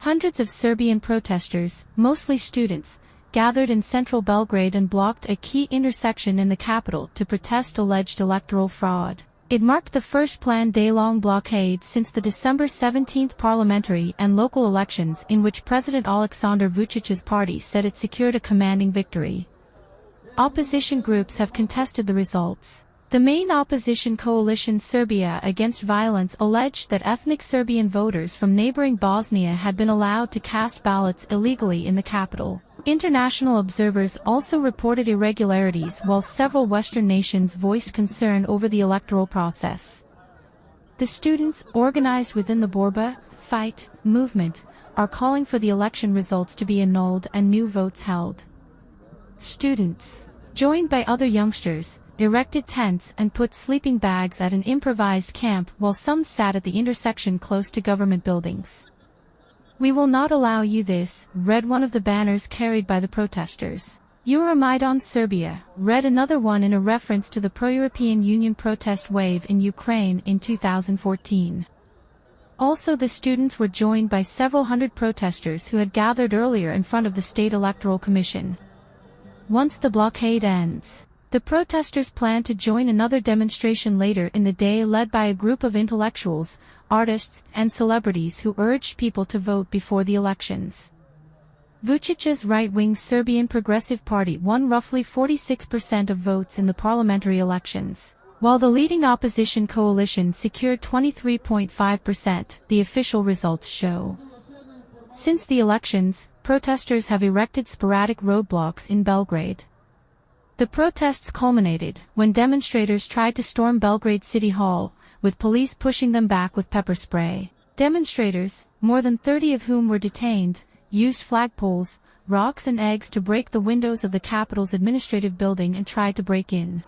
Hundreds of Serbian protesters, mostly students, gathered in central Belgrade and blocked a key intersection in the capital to protest alleged electoral fraud. It marked the first planned day-long blockade since the December 17 parliamentary and local elections in which President Aleksandar Vučić's party said it secured a commanding victory. Opposition groups have contested the results. The main opposition coalition Serbia Against Violence alleged that ethnic Serbian voters from neighboring Bosnia had been allowed to cast ballots illegally in the capital. International observers also reported irregularities, while several Western nations voiced concern over the electoral process. The students, organized within the Borba Fight movement, are calling for the election results to be annulled and new votes held. Students, joined by other youngsters, erected tents and put sleeping bags at an improvised camp while some sat at the intersection close to government buildings. "We will not allow you this," read one of the banners carried by the protesters. Euromaidan Serbia, read another one in a reference to the pro-European Union protest wave in Ukraine in 2014. Also, the students were joined by several hundred protesters who had gathered earlier in front of the State Electoral Commission. Once the blockade ends, the protesters plan to join another demonstration later in the day led by a group of intellectuals, artists, and celebrities who urged people to vote before the elections. Vučić's right-wing Serbian Progressive Party won roughly 46% of votes in the parliamentary elections, while the leading opposition coalition secured 23.5%, the official results show. Since the elections, protesters have erected sporadic roadblocks in Belgrade. The protests culminated when demonstrators tried to storm Belgrade City Hall, with police pushing them back with pepper spray. Demonstrators, more than 30 of whom were detained, used flagpoles, rocks and eggs to break the windows of the capital's administrative building and tried to break in.